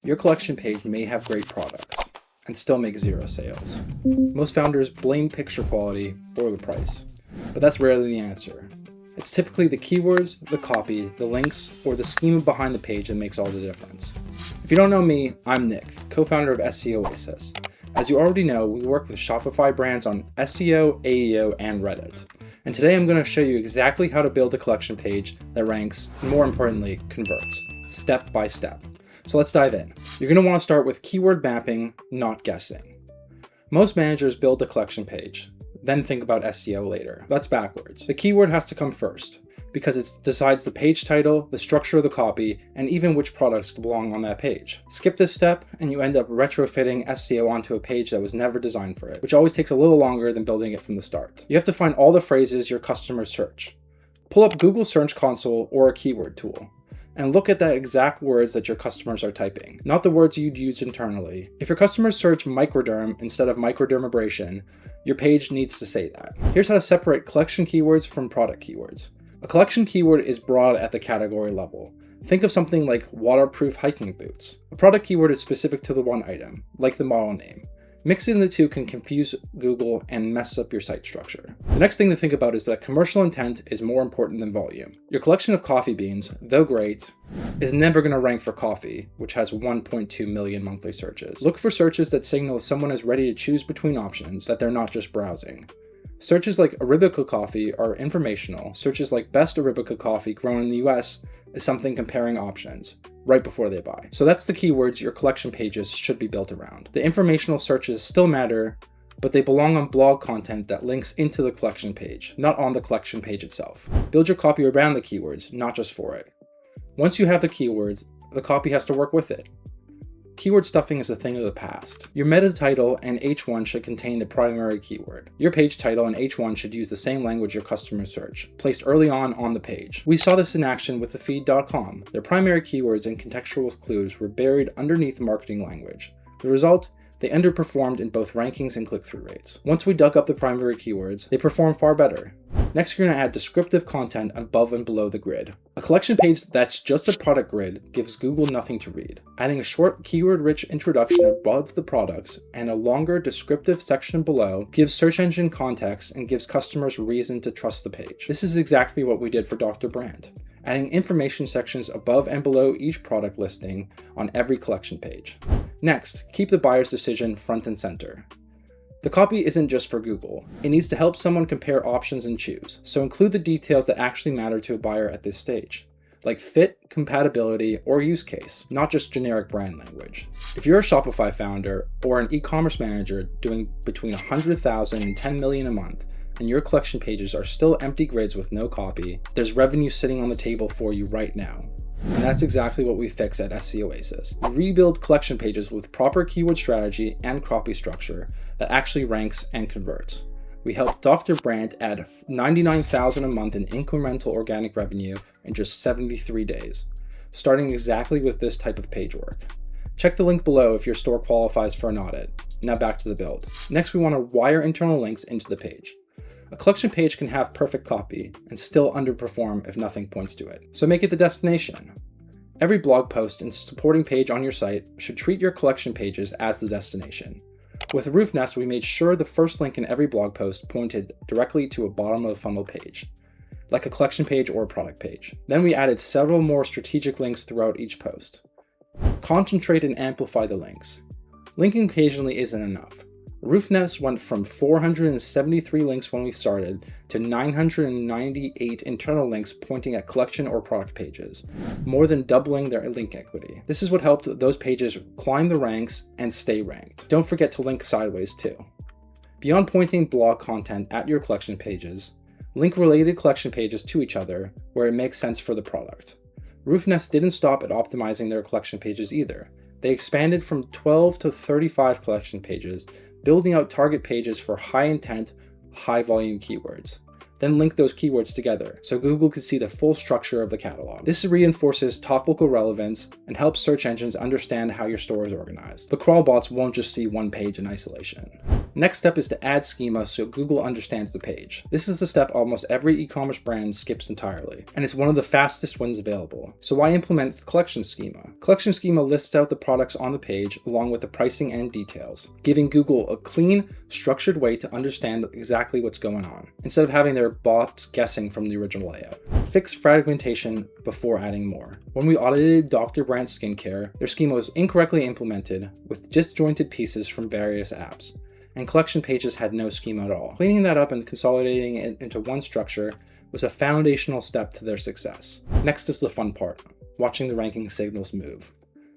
Your collection page may have great products and still make zero sales. Most founders blame picture quality or the price, but that's rarely the answer. It's typically the keywords, the copy, the links, or the schema behind the page that makes all the difference. If you don't know me, I'm Nick, co-founder of SEOasis. As you already know, we work with Shopify brands on SEO, AEO, and Reddit. And today I'm going to show you exactly how to build a collection page that ranks, and more importantly, converts, step by step. So let's dive in. You're going to want to start with keyword mapping, not guessing. Most managers build a collection page, then think about SEO later. That's backwards. The keyword has to come first, because it decides the page title, the structure of the copy, and even which products belong on that page. Skip this step, and you end up retrofitting SEO onto a page that was never designed for it, which always takes a little longer than building it from the start. You have to find all the phrases your customers search. Pull up Google Search Console or a keyword tool, and look at the exact words that your customers are typing, not the words you'd use internally. If your customers search microderm instead of microdermabrasion, your page needs to say that. Here's how to separate collection keywords from product keywords. A collection keyword is broad at the category level. Think of something like waterproof hiking boots. A product keyword is specific to the one item, like the model name. Mixing the two can confuse Google and mess up your site structure. The next thing to think about is that commercial intent is more important than volume. Your collection of coffee beans, though great, is never going to rank for coffee, which has 1.2 million monthly searches. Look for searches that signal someone is ready to choose between options, that they're not just browsing. Searches like Arabica coffee are informational. Searches like best Arabica coffee grown in the US is something comparing options right before they buy. So that's the keywords your collection pages should be built around. The informational searches still matter, but they belong on blog content that links into the collection page, not on the collection page itself. Build your copy around the keywords, not just for it. Once you have the keywords, the copy has to work with it. Keyword stuffing is a thing of the past. Your meta title and H1 should contain the primary keyword. Your page title and H1 should use the same language your customers search, placed early on the page. We saw this in action with thefeed.com. Their primary keywords and contextual clues were buried underneath marketing language. The result? They underperformed in both rankings and click-through rates. Once we dug up the primary keywords, they performed far better. Next, you're going to add descriptive content above and below the grid. A collection page that's just a product grid gives Google nothing to read. Adding a short keyword-rich introduction above the products and a longer descriptive section below gives search engine context and gives customers reason to trust the page. This is exactly what we did for Dr. Brand, adding information sections above and below each product listing on every collection page. Next, keep the buyer's decision front and center. The copy isn't just for Google. It needs to help someone compare options and choose, so include the details that actually matter to a buyer at this stage, like fit, compatibility, or use case, not just generic brand language. If you're a Shopify founder or an e-commerce manager doing between 100,000 and 10 million a month, and your collection pages are still empty grids with no copy, there's revenue sitting on the table for you right now. And that's exactly what we fix at SEOasis. We rebuild collection pages with proper keyword strategy and copy structure that actually ranks and converts. We help Dr. Brand add $99,000 a month in incremental organic revenue in just 73 days, starting exactly with this type of page work. Check the link below if your store qualifies for an audit. Now back to the build. Next, we want to wire internal links into the page. A collection page can have perfect copy and still underperform if nothing points to it. So make it the destination. Every blog post and supporting page on your site should treat your collection pages as the destination. With Roof Nest, we made sure the first link in every blog post pointed directly to a bottom of the funnel page, like a collection page or a product page. Then we added several more strategic links throughout each post. Concentrate and amplify the links. Linking occasionally isn't enough. Roof Nest went from 473 links when we started to 998 internal links pointing at collection or product pages, more than doubling their link equity. This is what helped those pages climb the ranks and stay ranked. Don't forget to link sideways too. Beyond pointing blog content at your collection pages, link related collection pages to each other where it makes sense for the product. Roof Nest didn't stop at optimizing their collection pages either. They expanded from 12 to 35 collection pages, building out target pages for high intent, high volume keywords. Then link those keywords together so Google can see the full structure of the catalog. This reinforces topical relevance and helps search engines understand how your store is organized. The crawl bots won't just see one page in isolation. Next step is to add schema so Google understands the page. This is the step almost every e-commerce brand skips entirely, and it's one of the fastest ones available. So why implement collection schema? Collection schema lists out the products on the page along with the pricing and details, giving Google a clean, structured way to understand exactly what's going on, instead of having their bots guessing from the original layout. Fix fragmentation before adding more. When we audited Dr. Brandt's skincare, their schema was incorrectly implemented with disjointed pieces from various apps, and collection pages had no schema at all. Cleaning that up and consolidating it into one structure was a foundational step to their success. Next is the fun part, watching the ranking signals move.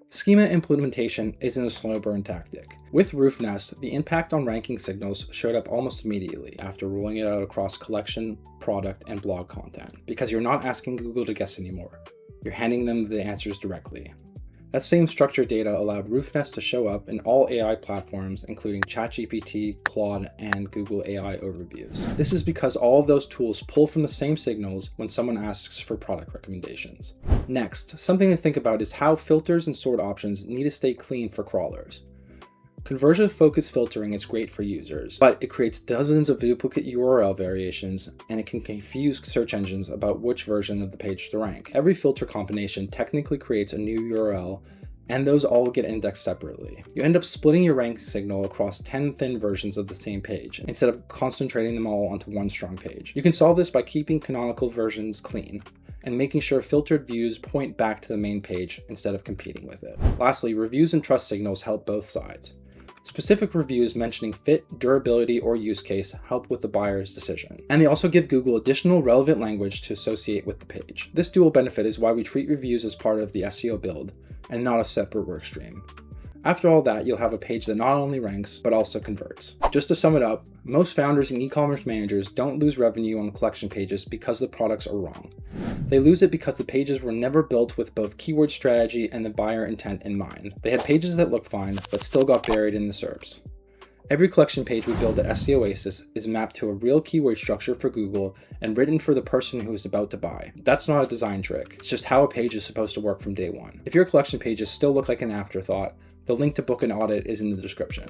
Schema implementation isn't a slow burn tactic. With RoofNest, the impact on ranking signals showed up almost immediately after rolling it out across collection, product, and blog content, because you're not asking Google to guess anymore. You're handing them the answers directly. That same structured data allowed RoofNest to show up in all AI platforms, including ChatGPT, Claude, and Google AI Overviews. This is because all of those tools pull from the same signals when someone asks for product recommendations. Next, something to think about is how filters and sort options need to stay clean for crawlers. Conversion-focused filtering is great for users, but it creates dozens of duplicate URL variations, and it can confuse search engines about which version of the page to rank. Every filter combination technically creates a new URL, and those all get indexed separately. You end up splitting your rank signal across 10 thin versions of the same page, instead of concentrating them all onto one strong page. You can solve this by keeping canonical versions clean, and making sure filtered views point back to the main page instead of competing with it. Lastly, reviews and trust signals help both sides. Specific reviews mentioning fit, durability, or use case help with the buyer's decision. And they also give Google additional relevant language to associate with the page. This dual benefit is why we treat reviews as part of the SEO build and not a separate workstream. After all that, you'll have a page that not only ranks, but also converts. Just to sum it up, most founders and e-commerce managers don't lose revenue on the collection pages because the products are wrong. They lose it because the pages were never built with both keyword strategy and the buyer intent in mind. They had pages that looked fine, but still got buried in the SERPs. Every collection page we build at SEOasis is mapped to a real keyword structure for Google and written for the person who is about to buy. That's not a design trick. It's just how a page is supposed to work from day one. If your collection pages still look like an afterthought, the link to book an audit is in the description.